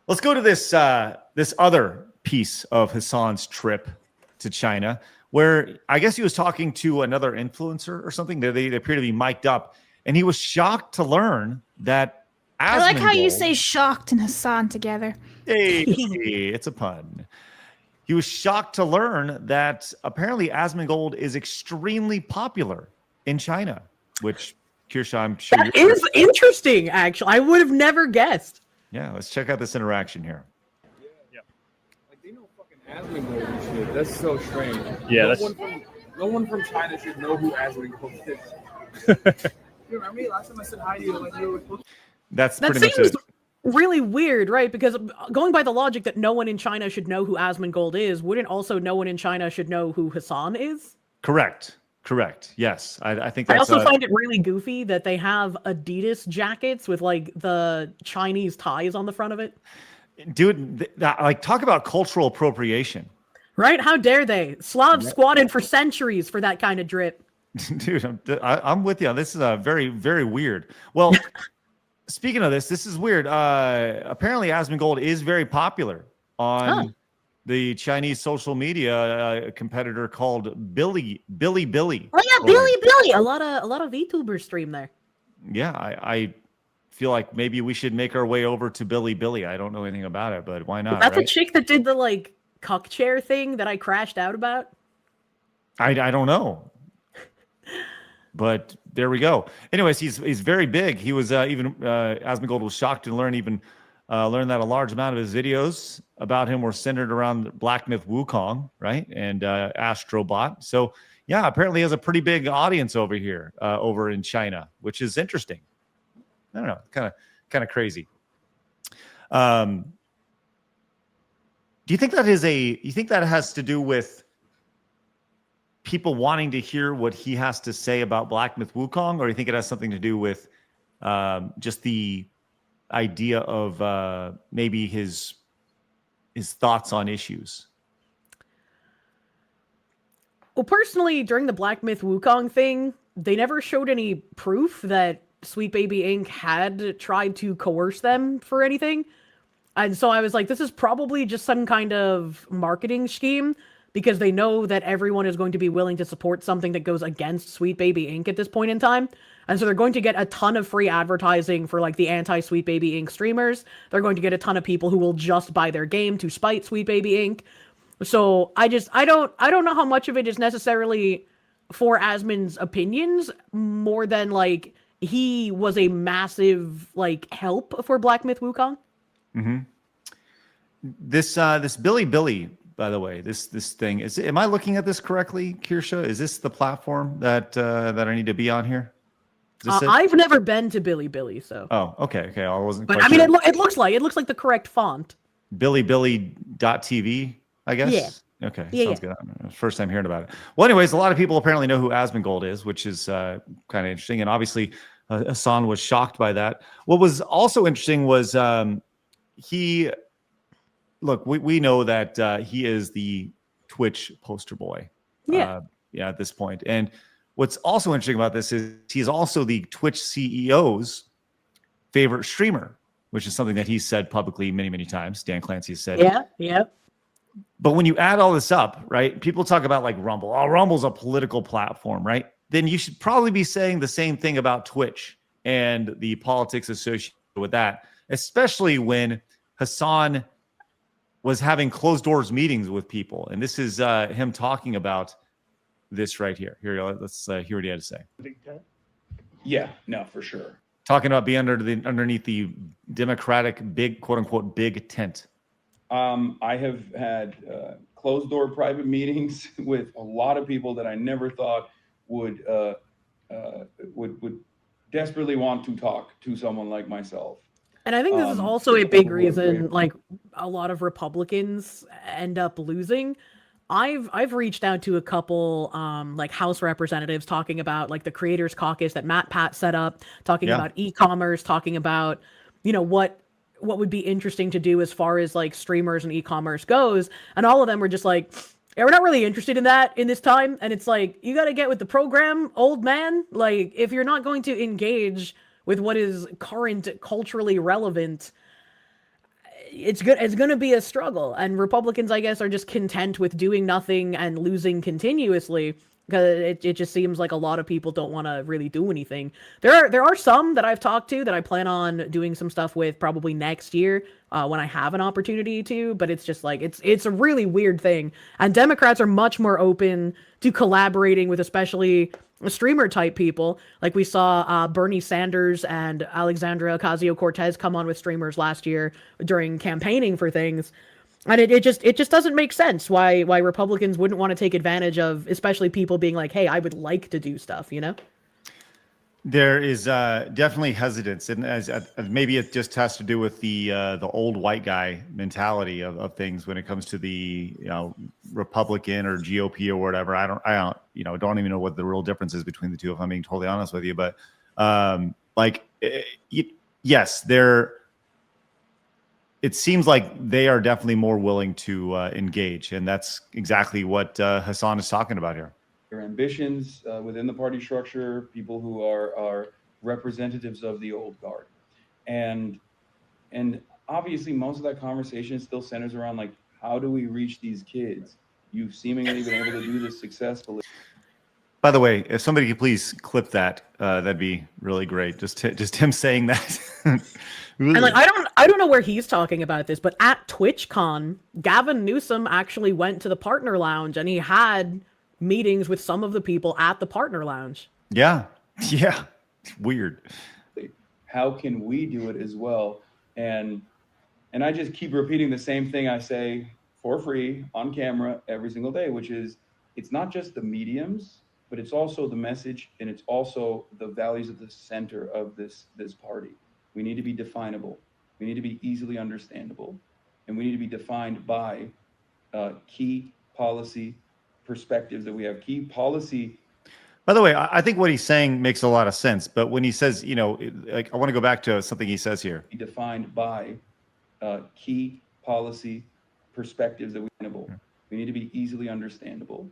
Let's go to this this other piece of Hasan's trip to China, where I guess he was talking to another influencer or something. They appear to be mic'd up, and he was shocked to learn that I like how you Asmongold- say shocked and Hasan together. Hey, it's a pun. He was shocked to learn that apparently Asmongold is extremely popular in China, which, Kirsha, I'm sure that is interesting, actually. I would have never guessed. Yeah, let's check out this interaction here. Yeah. Like, they know fucking Asmongold and shit. That's so strange. Yeah, no one from China should know who Asmongold is. You remember me last time I said hi to you? Like, you were supposed to... That's That pretty much seems it. really weird, right? Because going by the logic that no one in China should know who Asmongold is, wouldn't also no one in China should know who Hasan is? Correct. Yes, I think I that's. also find it really goofy that they have Adidas jackets with like the Chinese ties on the front of it. Dude, like talk about cultural appropriation. Right? How dare they? Slavs squatted for centuries for that kind of drip. Dude, I'm with you. This is very, very weird. Well, speaking of this is weird. Apparently, Asmongold is very popular on the Chinese social media competitor called Bilibili. Oh yeah, Bilibili. A lot of VTubers stream there. Yeah, I feel like maybe we should make our way over to Bilibili. I don't know anything about it, but why not? That's right? a chick that did the like cuck chair thing that I crashed out about. I don't know. But there we go. Anyways, he's very big. He was Asmongold was shocked to learn that a large amount of his videos about him were centered around Black Myth Wukong, right? And Astrobot. So yeah, apparently he has a pretty big audience over here, over in China, which is interesting. I don't know, kind of crazy. Do you think that has to do with people wanting to hear what he has to say about Black Myth Wukong, or do you think it has something to do with just the idea of maybe his thoughts on issues? Well, personally, during the Black Myth Wukong thing, they never showed any proof that Sweet Baby Inc. had tried to coerce them for anything. And so I was like, this is probably just some kind of marketing scheme, because they know that everyone is going to be willing to support something that goes against Sweet Baby Inc. at this point in time. And so they're going to get a ton of free advertising for like the anti-Sweet Baby Inc. streamers. They're going to get a ton of people who will just buy their game to spite Sweet Baby Inc. So I don't know how much of it is necessarily for Asmon's opinions, more than like he was a massive like help for Black Myth Wukong. Mm-hmm. This Bilibili, by the way, this thing is. Am I looking at this correctly, Kirsha? Is this the platform that I need to be on here? I've never been to Bilibili, so. Oh, okay. I wasn't. But quite I mean, sure. it looks like the correct font. Bilibili.tv, I guess. Yeah. Okay. Yeah, Sounds good. First time hearing about it. Well, anyways, a lot of people apparently know who Asmongold is, which is kind of interesting, and obviously Hasan was shocked by that. What was also interesting was he. Look, we know that he is the Twitch poster boy. Yeah. At this point. And what's also interesting about this is he's also the Twitch CEO's favorite streamer, which is something that he's said publicly many, many times. Dan Clancy has said. Yeah. But when you add all this up, right, people talk about like Rumble. Oh, Rumble's a political platform, right? Then you should probably be saying the same thing about Twitch and the politics associated with that, especially when Hasan was having closed doors meetings with people. And this is him talking about this right here. Here, let's hear what he had to say. Yeah, no, for sure. Talking about being underneath the Democratic big, quote unquote, big tent. I have had closed door private meetings with a lot of people that I never thought would desperately want to talk to someone like myself. And I think this is also a big reason, like, a lot of Republicans end up losing. I've reached out to a couple, like, House representatives talking about, like, the Creators Caucus that Matt Pat set up, talking about e-commerce, talking about, you know, what would be interesting to do as far as, like, streamers and e-commerce goes. And all of them were just like, yeah, we're not really interested in that in this time. And it's like, you got to get with the program, old man. Like, if you're not going to engage with what is current culturally relevant, it's good. It's going to be a struggle, and Republicans, I guess, are just content with doing nothing and losing continuously because it just seems like a lot of people don't want to really do anything. There are some that I've talked to that I plan on doing some stuff with probably next year when I have an opportunity to. But it's just like it's a really weird thing, and Democrats are much more open to collaborating with especially streamer type people. Like we saw Bernie Sanders and Alexandria Ocasio-Cortez come on with streamers last year during campaigning for things. And it just doesn't make sense why Republicans wouldn't want to take advantage of, especially people being like, hey, I would like to do stuff, you know? There is definitely hesitance, and as maybe it just has to do with the old white guy mentality of things when it comes to the Republican or GOP or whatever. I don't don't even know what the real difference is between the two, if I'm being totally honest with you. But yes, it seems like they are definitely more willing to engage, and that's exactly what Hasan is talking about here. Their ambitions within the party structure, people who are representatives of the old guard. And obviously most of that conversation still centers around like, how do we reach these kids? You've seemingly been able to do this successfully. By the way, if somebody could please clip that, that'd be really great. Just him saying that. And like I don't know where he's talking about this, but at TwitchCon, Gavin Newsom actually went to the partner lounge and he had meetings with some of the people at the partner lounge. Yeah. It's weird. How can we do it as well? And I just keep repeating the same thing I say for free on camera every single day, which is it's not just the mediums, but it's also the message, and it's also the values at the center of this party. We need to be definable. We need to be easily understandable, and we need to be defined by key policy perspectives that we have. Key policy. By the way, I think what he's saying makes a lot of sense. But when he says, like, I want to go back to something he says here. Be defined by key policy perspectives that we enable. We need to be easily understandable.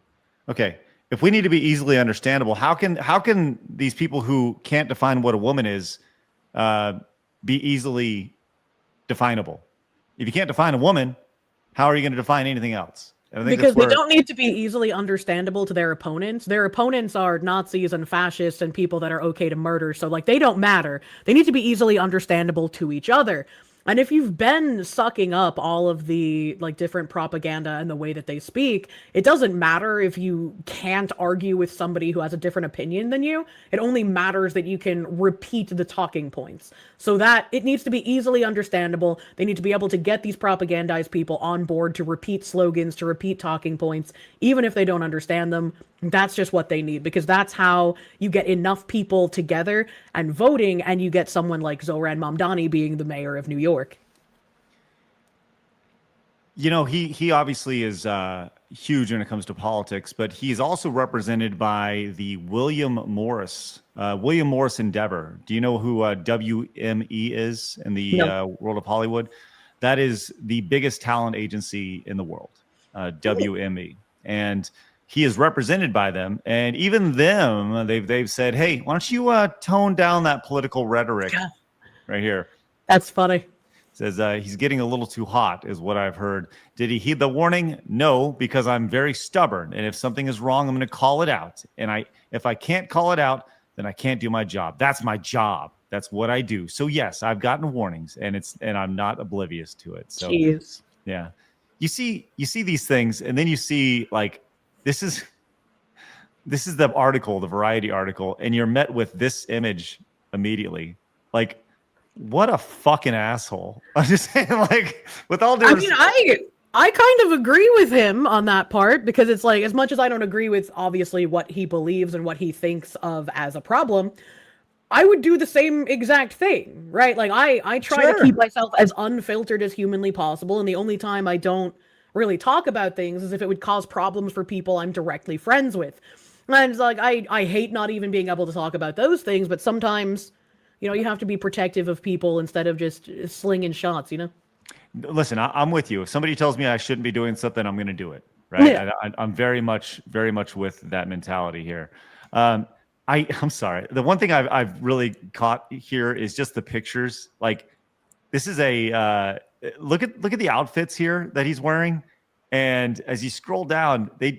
Okay. If we need to be easily understandable, how can these people who can't define what a woman is be easily definable? If you can't define a woman, how are you going to define anything else? Because they don't need to be easily understandable to their opponents. Their opponents are Nazis and fascists and people that are okay to murder. So like they don't matter. They need to be easily understandable to each other. And if you've been sucking up all of the like different propaganda and the way that they speak, it doesn't matter if you can't argue with somebody who has a different opinion than you. It only matters that you can repeat the talking points. So that it needs to be easily understandable. They need to be able to get these propagandized people on board to repeat slogans, to repeat talking points, even if they don't understand them. That's just what they need, because that's how you get enough people together and voting, and you get someone like Zoran Mamdani being the mayor of New York. He obviously is huge when it comes to politics, but he's also represented by the William Morris Endeavor. Do you know who WME is in the world of Hollywood? That is the biggest talent agency in the world, WME. And he is represented by them, and even them, they've said, "Hey, why don't you tone down that political rhetoric?" Right here. That's funny. Says he's getting a little too hot, is what I've heard. Did he heed the warning? No, because I'm very stubborn, and if something is wrong, I'm going to call it out. And if I can't call it out, then I can't do my job. That's my job. That's what I do. So yes, I've gotten warnings, and I'm not oblivious to it. So jeez. Yeah, you see these things, and then you see like. This is the article, the Variety article, and you're met with this image immediately. Like, what a fucking asshole! I'm just saying, like, with all due respect. I kind of agree with him on that part, because it's like, as much as I don't agree with obviously what he believes and what he thinks of as a problem, I would do the same exact thing, right? Like, I try to keep myself as unfiltered as humanly possible, and the only time I don't really talk about things is if it would cause problems for people I'm directly friends with. And it's like, I hate not even being able to talk about those things, but sometimes, you have to be protective of people instead of just slinging shots, Listen, I'm with you. If somebody tells me I shouldn't be doing something, I'm going to do it, right? Yeah. I'm very much with that mentality here. I'm sorry. The one thing I've really caught here is just the pictures. Like, this is look at the outfits here that he's wearing, and as you scroll down, you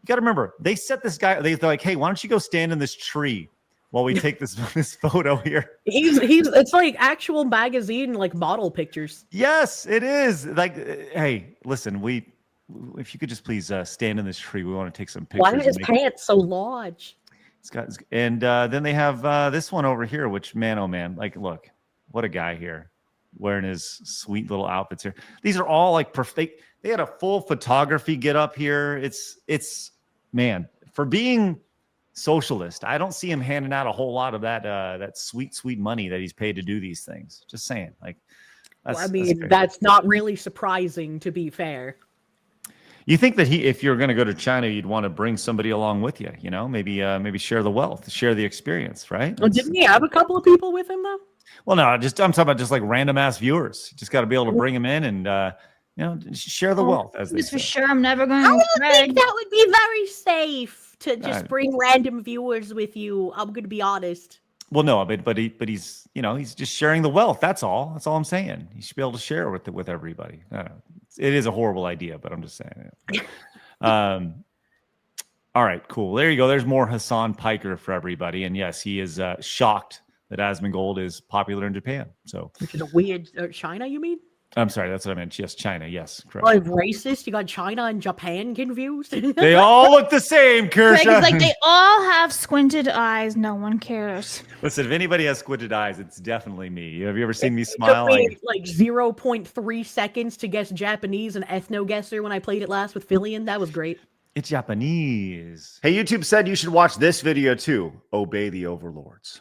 got to remember they set this guy. They're like, hey, why don't you go stand in this tree while we take this photo here? He's it's like actual magazine like model pictures. Yes, it is. Like, hey, listen, if you could just please stand in this tree, we want to take some pictures. Why are his pants so large? And then they have this one over here, which man, oh man, like, look, what a guy here wearing his sweet little outfits here. These are all like perfect. They had a full photography get up here. It's man, for being socialist, I don't see him handing out a whole lot of that sweet money that he's paid to do these things. Just saying, like, that's not really surprising, to be fair. You think that if you're going to go to China, you'd want to bring somebody along with you, maybe share the wealth, share the experience, right? Well, didn't he have a couple of people with him though? Well, no, I'm talking about just like random ass viewers. You just got to be able to bring them in and share the wealth. As they For say. sure, I'm never going I to don't Craig. think that would be very safe to just bring random viewers with you. I'm going to be honest. Well, no, but he's he's just sharing the wealth. That's all. That's all I'm saying. He should be able to share with everybody. I don't know. It is a horrible idea, but I'm just saying it. All right, cool. There you go. There's more Hasan Piker for everybody. And yes, he is shocked that Asmongold is popular in Japan. So, which is a weird China, you mean? I'm sorry, that's what I meant. Yes, China. Yes, correct. Like racist? You got China and Japan confused? They all look the same, Kirsha. Craig is like, they all have squinted eyes. No one cares. Listen, if anybody has squinted eyes, it's definitely me. Have you ever seen me smile? It took me like 0.3 seconds to guess Japanese and ethno guesser when I played it last with Fillion. That was great. It's Japanese. Hey, YouTube said you should watch this video too. Obey the overlords.